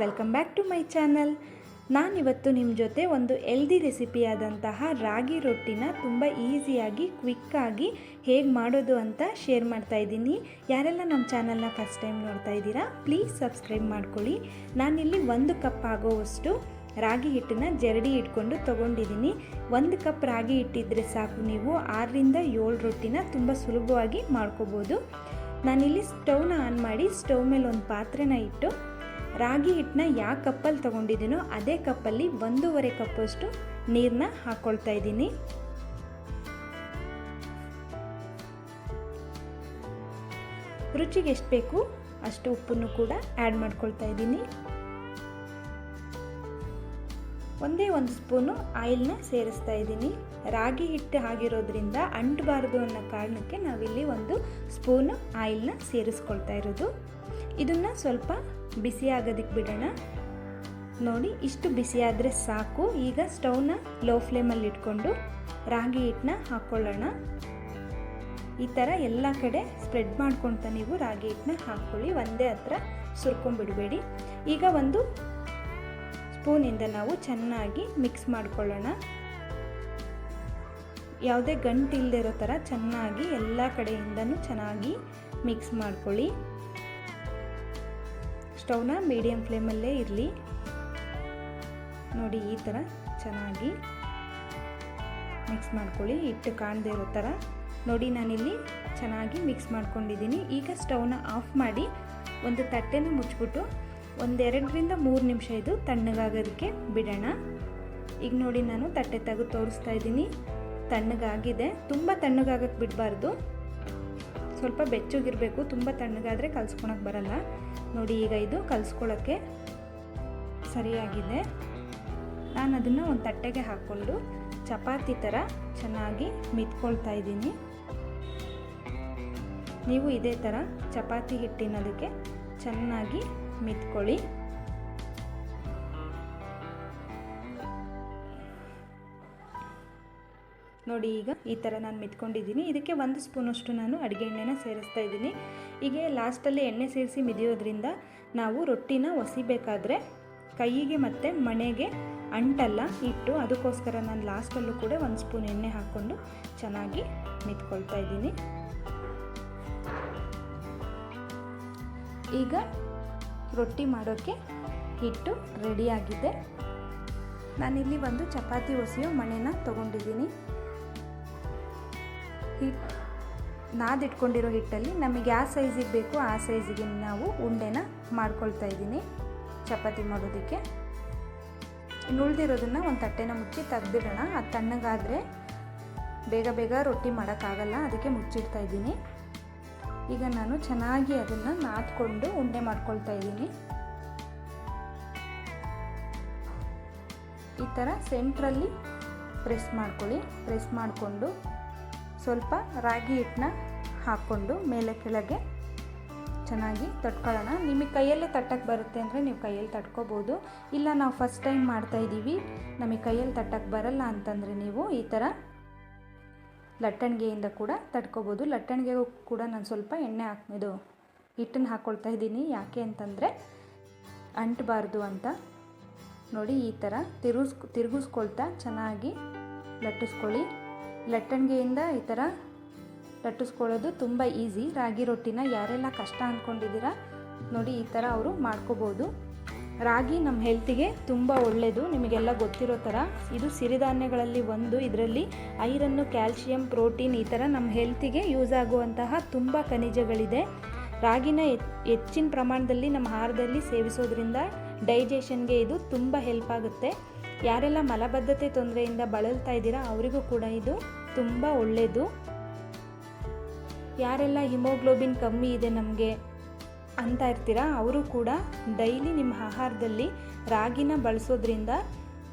Welcome back to my channel. ನಾನಿವತ್ತು ನಿಮ್ಮ ಜೊತೆ ಒಂದು ಹೆಲ್ದಿ ರೆಸಿಪಿಯಾದಂತಹ ರಾಗಿ ರೊಟ್ಟಿನ ತುಂಬ ಈಸಿಯಾಗಿ ಕ್ವಿಕ್ಕಾಗಿ ಹೇಗೆ ಮಾಡೋದು ಅಂತ ಶೇರ್ ಮಾಡ್ತಾ ಇದ್ದೀನಿ. ಯಾರೆಲ್ಲ ನಮ್ಮ ಚಾನಲ್ನ ಫಸ್ಟ್ ಟೈಮ್ ನೋಡ್ತಾ ಇದ್ದೀರಾ ಪ್ಲೀಸ್ ಸಬ್ಸ್ಕ್ರೈಬ್ ಮಾಡ್ಕೊಳ್ಳಿ. ನಾನಿಲ್ಲಿ 1 ಕಪ್ ಆಗೋವಷ್ಟು ರಾಗಿ ಹಿಟ್ಟನ್ನು ಜರಡಿ ಇಟ್ಕೊಂಡು ತೊಗೊಂಡಿದ್ದೀನಿ. 1 ಕಪ್ ರಾಗಿ ಹಿಟ್ಟಿದ್ರೆ ಸಾಕು, ನೀವು 6ರಿಂದ 7 ರೊಟ್ಟಿನ ತುಂಬ ಸುಲಭವಾಗಿ ಮಾಡ್ಕೋಬೋದು. ನಾನಿಲ್ಲಿ ಸ್ಟವ್ನ ಆನ್ ಮಾಡಿ ಸ್ಟವ್ ಮೇಲೆ ಒಂದು ಪಾತ್ರೆನ ಇಟ್ಟು ರಾಗಿ ಹಿಟ್ಟನ್ನ ಯಾವ ಕಪ್ಪಲ್ಲಿ ತೊಗೊಂಡಿದ್ದೀನೋ ಅದೇ ಕಪ್ಪಲ್ಲಿ 1.5 ಕಪ್ಪಷ್ಟು ನೀರನ್ನ ಹಾಕ್ಕೊಳ್ತಾ ಇದ್ದೀನಿ. ರುಚಿಗೆ ಎಷ್ಟು ಬೇಕು ಅಷ್ಟು ಉಪ್ಪನ್ನು ಕೂಡ ಆ್ಯಡ್ ಮಾಡ್ಕೊಳ್ತಾ ಇದ್ದೀನಿ. ಒಂದೇ 1 ಸ್ಪೂನು ಆಯಿಲ್ನ ಸೇರಿಸ್ತಾ ಇದ್ದೀನಿ. ರಾಗಿ ಹಿಟ್ಟು ಆಗಿರೋದ್ರಿಂದ ಅಂಟಬಾರ್ದು ಅನ್ನೋ ಕಾರಣಕ್ಕೆ ನಾವಿಲ್ಲಿ 1 ಸ್ಪೂನು ಆಯಿಲ್ನ ಸೇರಿಸ್ಕೊಳ್ತಾ ಇರೋದು. ಇದನ್ನು ಸ್ವಲ್ಪ ಬಿಸಿ ಆಗೋದಕ್ಕೆ ಬಿಡೋಣ. ನೋಡಿ, ಇಷ್ಟು ಬಿಸಿ ಆದರೆ ಸಾಕು. ಈಗ ಸ್ಟವ್ನ ಲೋ ಫ್ಲೇಮಲ್ಲಿ ಇಟ್ಕೊಂಡು ರಾಗಿ ಹಿಟ್ಟನ್ನ ಹಾಕ್ಕೊಳ್ಳೋಣ. ಈ ಥರ ಎಲ್ಲ ಕಡೆ ಸ್ಪ್ರೆಡ್ ಮಾಡ್ಕೊಳ್ತಾ ನೀವು ರಾಗಿ ಹಿಟ್ಟನ್ನ ಹಾಕ್ಕೊಳ್ಳಿ, ಒಂದೇ ಹತ್ರ ಸುರ್ಕೊಂಡ್ಬಿಡಬೇಡಿ. ಈಗ 1 ಸ್ಪೂನಿಂದ ನಾವು ಚೆನ್ನಾಗಿ ಮಿಕ್ಸ್ ಮಾಡ್ಕೊಳ್ಳೋಣ. ಯಾವುದೇ ಗಂಟು ಇಲ್ಲದೆ ಇರೋ ಥರ ಚೆನ್ನಾಗಿ ಎಲ್ಲ ಕಡೆಯಿಂದನೂ ಚೆನ್ನಾಗಿ ಮಿಕ್ಸ್ ಮಾಡ್ಕೊಳ್ಳಿ. ಸ್ಟವ್ನ ಮೀಡಿಯಮ್ ಫ್ಲೇಮಲ್ಲೇ ಇರಲಿ. ನೋಡಿ, ಈ ಥರ ಚೆನ್ನಾಗಿ ಮಿಕ್ಸ್ ಮಾಡ್ಕೊಳ್ಳಿ, ಹಿಟ್ಟು ಕಾಣದೇ ಇರೋ ಥರ. ನೋಡಿ, ನಾನಿಲ್ಲಿ ಚೆನ್ನಾಗಿ ಮಿಕ್ಸ್ ಮಾಡ್ಕೊಂಡಿದ್ದೀನಿ. ಈಗ ಸ್ಟವ್ನ ಆಫ್ ಮಾಡಿ ಒಂದು ತಟ್ಟೆನ ಮುಚ್ಚಿಬಿಟ್ಟು 2ರಿಂದ 3 ನಿಮಿಷ ಇದು ತಣ್ಣಗಾಗೋದಕ್ಕೆ ಬಿಡೋಣ. ಈಗ ನೋಡಿ, ನಾನು ತಟ್ಟೆ ತೆಗೆದು ತೋರಿಸ್ತಾ ಇದ್ದೀನಿ. ತಣ್ಣಗಾಗಿದೆ. ತುಂಬ ತಣ್ಣಗಾಗಕ್ಕೆ ಬಿಡಬಾರ್ದು, ಸ್ವಲ್ಪ ಬೆಚ್ಚಗಿರಬೇಕು. ತುಂಬ ತಣ್ಣಗಾದರೆ ಕಲಿಸ್ಕೊಳಕ್ಕೆ ಬರಲ್ಲ. ನೋಡಿ, ಈಗ ಇದು ಕಲಿಸ್ಕೊಳ್ಳೋಕ್ಕೆ ಸರಿಯಾಗಿದೆ. ನಾನು ಅದನ್ನು ಒಂದು ತಟ್ಟೆಗೆ ಹಾಕ್ಕೊಂಡು ಚಪಾತಿ ಥರ ಚೆನ್ನಾಗಿ ಮಿತ್ಕೊಳ್ತಾ ಇದ್ದೀನಿ. ನೀವು ಇದೇ ಥರ ಚಪಾತಿ ಹಿಟ್ಟಿನದಕ್ಕೆ ಚೆನ್ನಾಗಿ ಮಿತ್ಕೊಳ್ಳಿ. ನೋಡಿ, ಈಗ ಈ ಥರ ನಾನು ಮಿತ್ಕೊಂಡಿದ್ದೀನಿ. ಇದಕ್ಕೆ 1 ಸ್ಪೂನಷ್ಟು ನಾನು ಅಡುಗೆ ಎಣ್ಣೆನ ಸೇರಿಸ್ತಾ ಇದ್ದೀನಿ. ಹೀಗೆ ಲಾಸ್ಟಲ್ಲಿ ಎಣ್ಣೆ ಸೇರಿಸಿ ಮಿದಿಯೋದ್ರಿಂದ ನಾವು ರೊಟ್ಟಿನ ಒಸಿಬೇಕಾದ್ರೆ ಕೈಗೆ ಮತ್ತು ಮಣೆಗೆ ಅಂಟಲ್ಲ ಹಿಟ್ಟು. ಅದಕ್ಕೋಸ್ಕರ ನಾನು ಲಾಸ್ಟಲ್ಲೂ ಕೂಡ 1 ಸ್ಪೂನ್ ಎಣ್ಣೆ ಹಾಕ್ಕೊಂಡು ಚೆನ್ನಾಗಿ ಮಿತ್ಕೊಳ್ತಾ ಇದ್ದೀನಿ. ಈಗ ರೊಟ್ಟಿ ಮಾಡೋಕ್ಕೆ ಹಿಟ್ಟು ರೆಡಿಯಾಗಿದೆ. ನಾನಿಲ್ಲಿ 1 ಚಪಾತಿ ಒಸೆಯೋ ಮಣೆನ ತೊಗೊಂಡಿದ್ದೀನಿ. ಹಿಟ್ಟು ನಾದಿಟ್ಕೊಂಡಿರೋ ಹಿಟ್ಟಲ್ಲಿ ನಮಗೆ ಯಾವ ಸೈಜಿಗೆ ಬೇಕು ಆ ಸೈಜಿಗೆ ನಾವು ಉಂಡೆನ ಮಾಡ್ಕೊಳ್ತಾ ಇದ್ದೀನಿ ಚಪಾತಿ ಮಾಡೋದಕ್ಕೆ. ಇನ್ನು ಉಳಿದಿರೋದನ್ನು ಒಂದು ತಟ್ಟೆನ ಮುಚ್ಚಿ ತೆಗ್ದಿಡೋಣ. ಅದು ತಣ್ಣಗಾದರೆ ಬೇಗ ರೊಟ್ಟಿ ಮಾಡೋಕ್ಕಾಗಲ್ಲ, ಅದಕ್ಕೆ ಮುಚ್ಚಿಡ್ತಾ ಇದ್ದೀನಿ. ಈಗ ನಾನು ಚೆನ್ನಾಗಿ ಅದನ್ನು ನಾದ್ಕೊಂಡು ಉಂಡೆ ಮಾಡ್ಕೊಳ್ತಾ ಇದ್ದೀನಿ. ಈ ಥರ ಸೆಂಟ್ರಲ್ಲಿ ಪ್ರೆಸ್ ಮಾಡ್ಕೊಳ್ಳಿ. ಪ್ರೆಸ್ ಮಾಡಿಕೊಂಡು ಸ್ವಲ್ಪ ರಾಗಿ ಹಿಟ್ಟನ್ನ ಹಾಕ್ಕೊಂಡು ಮೇಲೆ ಕೆಳಗೆ ಚೆನ್ನಾಗಿ ತಟ್ಕೊಳ್ಳೋಣ. ನಿಮಗೆ ಕೈಯಲ್ಲೇ ತಟ್ಟಕ್ಕೆ ಬರುತ್ತೆ ಅಂದರೆ ನೀವು ಕೈಯಲ್ಲಿ ತಟ್ಕೋಬೋದು. ಇಲ್ಲ, ನಾವು ಫಸ್ಟ್ ಟೈಮ್ ಮಾಡ್ತಾಯಿದ್ದೀವಿ, ನಮಗೆ ಕೈಯಲ್ಲಿ ತಟ್ಟಕ್ಕೆ ಬರಲ್ಲ ಅಂತಂದರೆ ನೀವು ಈ ಥರ ಲಟ್ಟಣಿಗೆಯಿಂದ ಕೂಡ ತಟ್ಕೋಬೋದು. ಲಟ್ಟಣಿಗೆಗೂ ಕೂಡ ನಾನು ಸ್ವಲ್ಪ ಎಣ್ಣೆ ಹಿಟ್ಟನ್ನು ಹಾಕ್ಕೊಳ್ತಾ ಇದ್ದೀನಿ. ಯಾಕೆ ಅಂತಂದರೆ ಅಂಟಬಾರ್ದು ಅಂತ. ನೋಡಿ, ಈ ಥರ ತಿರುಗಿಸ್ಕೊಳ್ತಾ ಚೆನ್ನಾಗಿ ಲಟ್ಟಿಸ್ಕೊಳ್ಳಿ. ಲಟ್ಟಣಿಗೆಯಿಂದ ಈ ಥರ ಲಟ್ಟಿಸ್ಕೊಳ್ಳೋದು ತುಂಬ ಈಸಿ. ರಾಗಿ ರೊಟ್ಟಿನ ಯಾರೆಲ್ಲ ಕಷ್ಟ ಅಂದ್ಕೊಂಡಿದ್ದೀರಾ ನೋಡಿ, ಈ ಥರ ಅವರು ಮಾಡ್ಕೋಬೋದು. ರಾಗಿ ನಮ್ಮ ಹೆಲ್ತಿಗೆ ತುಂಬ ಒಳ್ಳೆಯದು, ನಿಮಗೆಲ್ಲ ಗೊತ್ತಿರೋ ಥರ. ಇದು ಸಿರಿಧಾನ್ಯಗಳಲ್ಲಿ ಒಂದು. ಇದರಲ್ಲಿ ಐರನ್ನು, ಕ್ಯಾಲ್ಶಿಯಂ, ಪ್ರೋಟೀನ್, ಈ ಥರ ನಮ್ಮ ಹೆಲ್ತಿಗೆ ಯೂಸ್ ಆಗುವಂತಹ ತುಂಬ ಖನಿಜಗಳಿದೆ. ರಾಗಿನ ಹೆಚ್ಚಿನ ಪ್ರಮಾಣದಲ್ಲಿ ನಮ್ಮ ಆಹಾರದಲ್ಲಿ ಸೇವಿಸೋದ್ರಿಂದ ಡೈಜೆಷನ್ಗೆ ಇದು ತುಂಬ ಹೆಲ್ಪ್ ಆಗುತ್ತೆ. ಯಾರೆಲ್ಲ ಮಲಬದ್ಧತೆ ತೊಂದರೆಯಿಂದ ಬಳಲ್ತಾ ಇದ್ದೀರಾ ಅವರಿಗೂ ಕೂಡ ಇದು ತುಂಬ ಒಳ್ಳೆಯದು. ಯಾರೆಲ್ಲ ಹಿಮೋಗ್ಲೋಬಿನ್ ಕಮ್ಮಿ ಇದೆ ನಮಗೆ ಅಂತ ಇರ್ತೀರಾ ಅವರು ಕೂಡ ಡೈಲಿ ನಿಮ್ಮ ಆಹಾರದಲ್ಲಿ ರಾಗಿನ ಬಳಸೋದ್ರಿಂದ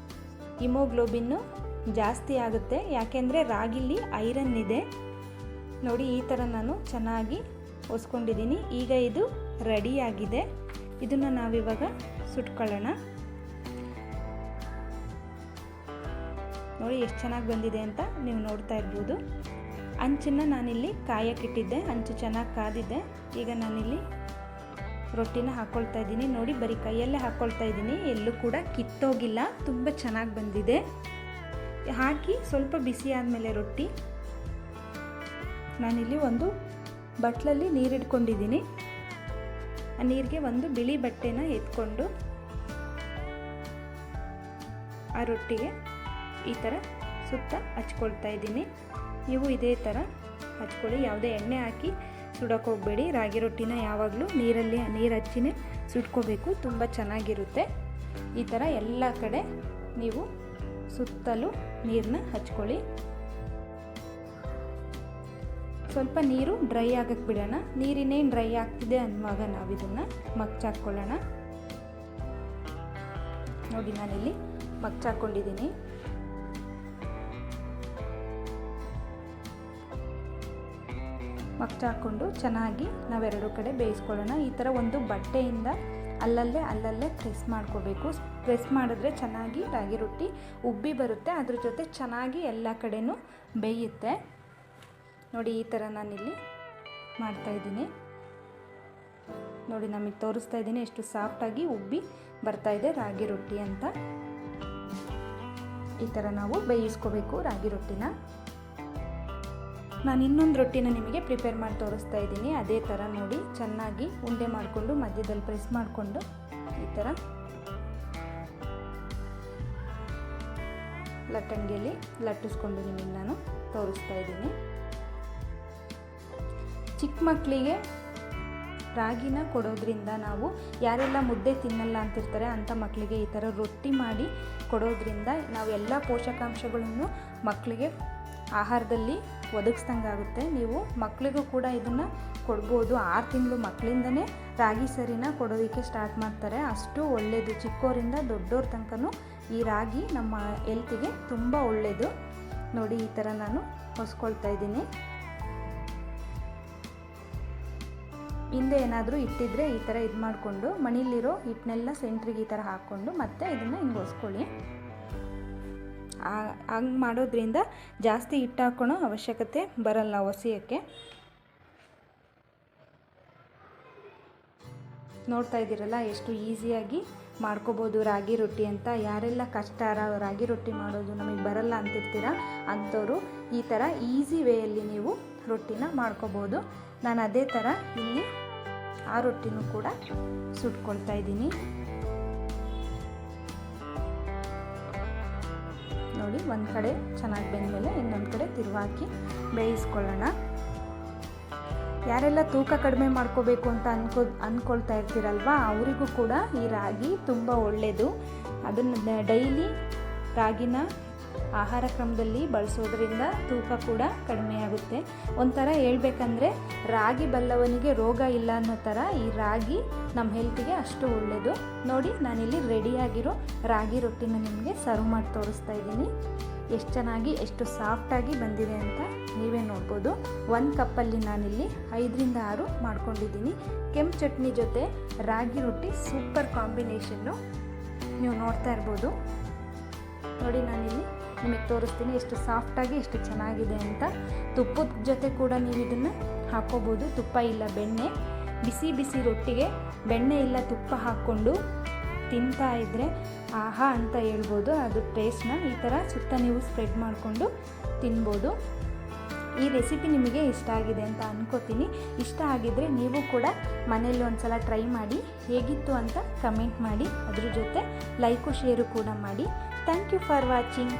ಹಿಮೋಗ್ಲೋಬಿನ್ನು ಜಾಸ್ತಿ ಆಗುತ್ತೆ. ಯಾಕೆಂದರೆ ರಾಗಿಲಿ ಐರನ್ ಇದೆ. ನೋಡಿ, ಈ ಥರ ನಾನು ಚೆನ್ನಾಗಿ ಒಸ್ಕೊಂಡಿದ್ದೀನಿ. ಈಗ ಇದು ರೆಡಿಯಾಗಿದೆ. ಇದನ್ನು ನಾವಿವಾಗ ಸುಟ್ಕೊಳ್ಳೋಣ. ನೋಡಿ, ಎಷ್ಟು ಚೆನ್ನಾಗಿ ಬಂದಿದೆ ಅಂತ ನೀವು ನೋಡ್ತಾ ಇರ್ಬೋದು. ಅಂಚನ್ನು ನಾನಿಲ್ಲಿ ಕಾಯಕ್ಕಿಟ್ಟಿದ್ದೆ, ಅಂಚು ಚೆನ್ನಾಗಿ ಕಾದಿದೆ. ಈಗ ನಾನಿಲ್ಲಿ ರೊಟ್ಟಿನ ಹಾಕ್ಕೊಳ್ತಾ ಇದ್ದೀನಿ. ನೋಡಿ ಬರೀ ಕೈಯಲ್ಲೇ ಹಾಕ್ಕೊಳ್ತಾ ಇದ್ದೀನಿ, ಎಲ್ಲೂ ಕೂಡ ಕಿತ್ತೋಗಿಲ್ಲ, ತುಂಬ ಚೆನ್ನಾಗಿ ಬಂದಿದೆ. ಹಾಕಿ ಸ್ವಲ್ಪ ಬಿಸಿ ಆದಮೇಲೆ ರೊಟ್ಟಿ ನಾನಿಲ್ಲಿ ಒಂದು ಬಟ್ಲಲ್ಲಿ ನೀರಿಟ್ಕೊಂಡಿದ್ದೀನಿ. ಆ ನೀರಿಗೆ ಒಂದು ಬಿಳಿ ಬಟ್ಟೆನ ಎತ್ಕೊಂಡು ಆ ರೊಟ್ಟಿಗೆ ಈ ಥರ ಸುತ್ತ ಹಚ್ಕೊಳ್ತಾ ಇದ್ದೀನಿ. ನೀವು ಇದೇ ಥರ ಹಚ್ಕೊಳ್ಳಿ, ಯಾವುದೇ ಎಣ್ಣೆ ಹಾಕಿ ಸುಡೋಕೆ ಹೋಗಬೇಡಿ. ರಾಗಿ ರೊಟ್ಟಿನ ಯಾವಾಗಲೂ ನೀರು ಹಚ್ಚಿನೇ ಸುಟ್ಕೋಬೇಕು, ತುಂಬ ಚೆನ್ನಾಗಿರುತ್ತೆ. ಈ ಥರ ಎಲ್ಲ ಕಡೆ ನೀವು ಸುತ್ತಲೂ ನೀರನ್ನ ಹಚ್ಕೊಳ್ಳಿ. ಸ್ವಲ್ಪ ನೀರು ಡ್ರೈ ಆಗಕ್ಕೆ ಬಿಡೋಣ. ನೀರಿನೇನು ಡ್ರೈ ಆಗ್ತಿದೆ ಅನ್ನುವಾಗ ನಾವು ಇದನ್ನು ಮಗ್ಚಾಕ್ಕೊಳ್ಳೋಣ. ನೋಡಿ ನಾನಿಲ್ಲಿ ಮಗ್ಚಾಕೊಂಡಿದ್ದೀನಿ. ಮಗ್ಚಾಕೊಂಡು ಚೆನ್ನಾಗಿ ನಾವೆರಡು ಕಡೆ ಬೇಯಿಸ್ಕೊಳ್ಳೋಣ. ಈ ಥರ ಒಂದು ಬಟ್ಟೆಯಿಂದ ಅಲ್ಲಲ್ಲೇ ಪ್ರೆಸ್ ಮಾಡ್ಕೋಬೇಕು. ಪ್ರೆಸ್ ಮಾಡಿದ್ರೆ ಚೆನ್ನಾಗಿ ರಾಗಿ ರೊಟ್ಟಿ ಉಬ್ಬಿ ಬರುತ್ತೆ, ಅದ್ರ ಜೊತೆ ಚೆನ್ನಾಗಿ ಎಲ್ಲ ಕಡೆನೂ ಬೇಯುತ್ತೆ. ನೋಡಿ ಈ ಥರ ನಾನಿಲ್ಲಿ ಮಾಡ್ತಾಯಿದ್ದೀನಿ. ನೋಡಿ ನಮಗೆ ತೋರಿಸ್ತಾ ಇದ್ದೀನಿ ಎಷ್ಟು ಸಾಫ್ಟಾಗಿ ಉಬ್ಬಿ ಬರ್ತಾಯಿದೆ ರಾಗಿ ರೊಟ್ಟಿ ಅಂತ. ಈ ಥರ ನಾವು ಬೇಯಿಸ್ಕೋಬೇಕು ರಾಗಿ ರೊಟ್ಟಿನ. ನಾನು ಇನ್ನೊಂದು ರೊಟ್ಟಿನ ನಿಮಗೆ ಪ್ರಿಪೇರ್ ಮಾಡಿ ತೋರಿಸ್ತಾ ಇದ್ದೀನಿ. ಅದೇ ಥರ ನೋಡಿ ಚೆನ್ನಾಗಿ ಉಂಡೆ ಮಾಡಿಕೊಂಡು ಮಧ್ಯದಲ್ಲಿ ಪ್ರೆಸ್ ಮಾಡಿಕೊಂಡು ಈ ಥರ ಲಟ್ಟಣಿಗೆಯಲ್ಲಿ ಲಟ್ಟಿಸ್ಕೊಂಡು ನಿಮಗೆ ನಾನು ತೋರಿಸ್ತಾ ಇದ್ದೀನಿ. ಚಿಕ್ಕ ಮಕ್ಕಳಿಗೆ ರಾಗಿನ ಕೊಡೋದ್ರಿಂದ ನಾವು ಯಾರೆಲ್ಲ ಮುದ್ದೆ ತಿನ್ನಲ್ಲ ಅಂತಿರ್ತಾರೆ ಅಂಥ ಮಕ್ಕಳಿಗೆ ಈ ಥರ ರೊಟ್ಟಿ ಮಾಡಿ ಕೊಡೋದ್ರಿಂದ ನಾವು ಎಲ್ಲ ಪೋಷಕಾಂಶಗಳನ್ನು ಮಕ್ಕಳಿಗೆ ಆಹಾರದಲ್ಲಿ ಒದಗಿಸ್ದಂಗಾಗುತ್ತೆ. ನೀವು ಮಕ್ಕಳಿಗೂ ಕೂಡ ಇದನ್ನು ಕೊಡ್ಬೋದು. 6 ತಿಂಗಳು ಮಕ್ಕಳಿಂದನೇ ರಾಗಿ ಸರಿನ ಕೊಡೋದಕ್ಕೆ ಸ್ಟಾರ್ಟ್ ಮಾಡ್ತಾರೆ, ಅಷ್ಟು ಒಳ್ಳೆಯದು. ಚಿಕ್ಕವರಿಂದ ದೊಡ್ಡವ್ರ ತನಕನೂ ಈ ರಾಗಿ ನಮ್ಮ ಹೆಲ್ತಿಗೆ ತುಂಬ ಒಳ್ಳೆಯದು. ನೋಡಿ ಈ ಥರ ನಾನು ಹೊಸ್ಕೊಳ್ತಾ ಇದ್ದೀನಿ. ಹಿಂದೆ ಏನಾದರೂ ಇಟ್ಟಿದ್ರೆ ಈ ಥರ ಇದು ಮಾಡಿಕೊಂಡು ಮನೇಲಿರೋ ಹಿಟ್ಟನ್ನೆಲ್ಲ ಸೆಂಟ್ರಿಗೆ ಈ ಥರ ಹಾಕ್ಕೊಂಡು ಮತ್ತೆ ಇದನ್ನು ಹಿಂಗೆ ಹೊಸ್ಕೊಳ್ಳಿ. ಹಂಗೆ ಮಾಡೋದ್ರಿಂದ ಜಾಸ್ತಿ ಹಿಟ್ಟು ಹಾಕ್ಕೊಳ್ಳೋ ಅವಶ್ಯಕತೆ ಬರಲ್ಲ ಹೊಸಿಯೋಕ್ಕೆ. ನೋಡ್ತಾ ಇದ್ದೀರಲ್ಲ ಎಷ್ಟು ಈಸಿಯಾಗಿ ಮಾಡ್ಕೋಬೋದು ರಾಗಿ ರೊಟ್ಟಿ ಅಂತ. ಯಾರೆಲ್ಲ ಕಷ್ಟ ರಾಗಿ ರೊಟ್ಟಿ ಮಾಡೋದು ನಮಗೆ ಬರಲ್ಲ ಅಂತಿರ್ತೀರ ಅಂಥವ್ರು ಈ ಥರ ಈಸಿ ವೇಯಲ್ಲಿ ನೀವು ರೊಟ್ಟಿನ ಮಾಡ್ಕೋಬೋದು. ನಾನು ಅದೇ ಥರ ಇಲ್ಲಿ ಆ ರೊಟ್ಟಿನೂ ಕೂಡ ಸುಟ್ಕೊಳ್ತಾ ಇದ್ದೀನಿ. ನೋಡಿ ಒಂದು ಕಡೆ ಚೆನ್ನಾಗಿ ಬೆಂದಮೇಲೆ ಇನ್ನೊಂದು ಕಡೆ ತಿರುವಾಕಿ ಬೇಯಿಸ್ಕೊಳ್ಳೋಣ. ಯಾರೆಲ್ಲ ತೂಕ ಕಡಿಮೆ ಮಾಡ್ಕೋಬೇಕು ಅಂತ ಅಂದ್ಕೊಳ್ತಾ ಇರ್ತೀರಲ್ವ, ಅವರಿಗೂ ಕೂಡ ಈ ರಾಗಿ ತುಂಬ ಒಳ್ಳೆಯದು. ಅದನ್ನು ಡೈಲಿ ರಾಗಿನ ಆಹಾರ ಕ್ರಮದಲ್ಲಿ ಬಳಸೋದ್ರಿಂದ ತೂಕ ಕೂಡ ಕಡಿಮೆ ಆಗುತ್ತೆ. ಒಂಥರ ಹೇಳ್ಬೇಕಂದ್ರೆ ರಾಗಿ ಬಲ್ಲವನಿಗೆ ರೋಗ ಇಲ್ಲ ಅನ್ನೋ ಥರ ಈ ರಾಗಿ ನಮ್ಮ ಹೆಲ್ತಿಗೆ ಅಷ್ಟು ಒಳ್ಳೆಯದು. ನೋಡಿ ನಾನಿಲ್ಲಿ ರೆಡಿಯಾಗಿರೋ ರಾಗಿ ರೊಟ್ಟಿನ ನಿಮಗೆ ಸರ್ವ್ ಮಾಡಿ ತೋರಿಸ್ತಾ ಇದ್ದೀನಿ. ಎಷ್ಟು ಚೆನ್ನಾಗಿ ಎಷ್ಟು ಸಾಫ್ಟಾಗಿ ಬಂದಿದೆ ಅಂತ ನೀವೇ ನೋಡ್ಬೋದು. 1 ಕಪ್ಪಲ್ಲಿ ನಾನಿಲ್ಲಿ 5ರಿಂದ 6 ಮಾಡ್ಕೊಂಡಿದ್ದೀನಿ. ಕೆಂಪು ಚಟ್ನಿ ಜೊತೆ ರಾಗಿ ರೊಟ್ಟಿ ಸೂಪರ್ ಕಾಂಬಿನೇಷನ್ನು ನೀವು ನೋಡ್ತಾ ಇರ್ಬೋದು. ನೋಡಿ ನಾನಿಲ್ಲಿ ನಿಮಗೆ ತೋರಿಸ್ತೀನಿ ಎಷ್ಟು ಸಾಫ್ಟಾಗಿ ಎಷ್ಟು ಚೆನ್ನಾಗಿದೆ ಅಂತ. ತುಪ್ಪದ ಜೊತೆ ಕೂಡ ನೀವು ಇದನ್ನು ಹಾಕ್ಕೋಬೋದು. ತುಪ್ಪ ಇಲ್ಲ ಬೆಣ್ಣೆ, ಬಿಸಿ ಬಿಸಿ ರೊಟ್ಟಿಗೆ ಬೆಣ್ಣೆ ಇಲ್ಲ ತುಪ್ಪ ಹಾಕ್ಕೊಂಡು ತಿಂತಾ ಇದ್ದರೆ ಆಹಾ ಅಂತ ಹೇಳ್ಬೋದು. ಅದು ಟೇಸ್ಟ್ನ ಈ ಥರ ಸುತ್ತ ನೀವು ಸ್ಪ್ರೆಡ್ ಮಾಡಿಕೊಂಡು ತಿನ್ಬೋದು. ಈ ರೆಸಿಪಿ ನಿಮಗೆ ಇಷ್ಟ ಆಗಿದೆ ಅಂತ ಅನ್ಕೋತೀನಿ. ಇಷ್ಟ ಆಗಿದ್ದರೆ ನೀವು ಕೂಡ ಮನೆಯಲ್ಲಿ ಒಂದು ಸಲ ಟ್ರೈ ಮಾಡಿ ಹೇಗಿತ್ತು ಅಂತ ಕಮೆಂಟ್ ಮಾಡಿ. ಅದ್ರ ಜೊತೆ ಲೈಕು ಶೇರು ಕೂಡ ಮಾಡಿ. Thank you for watching.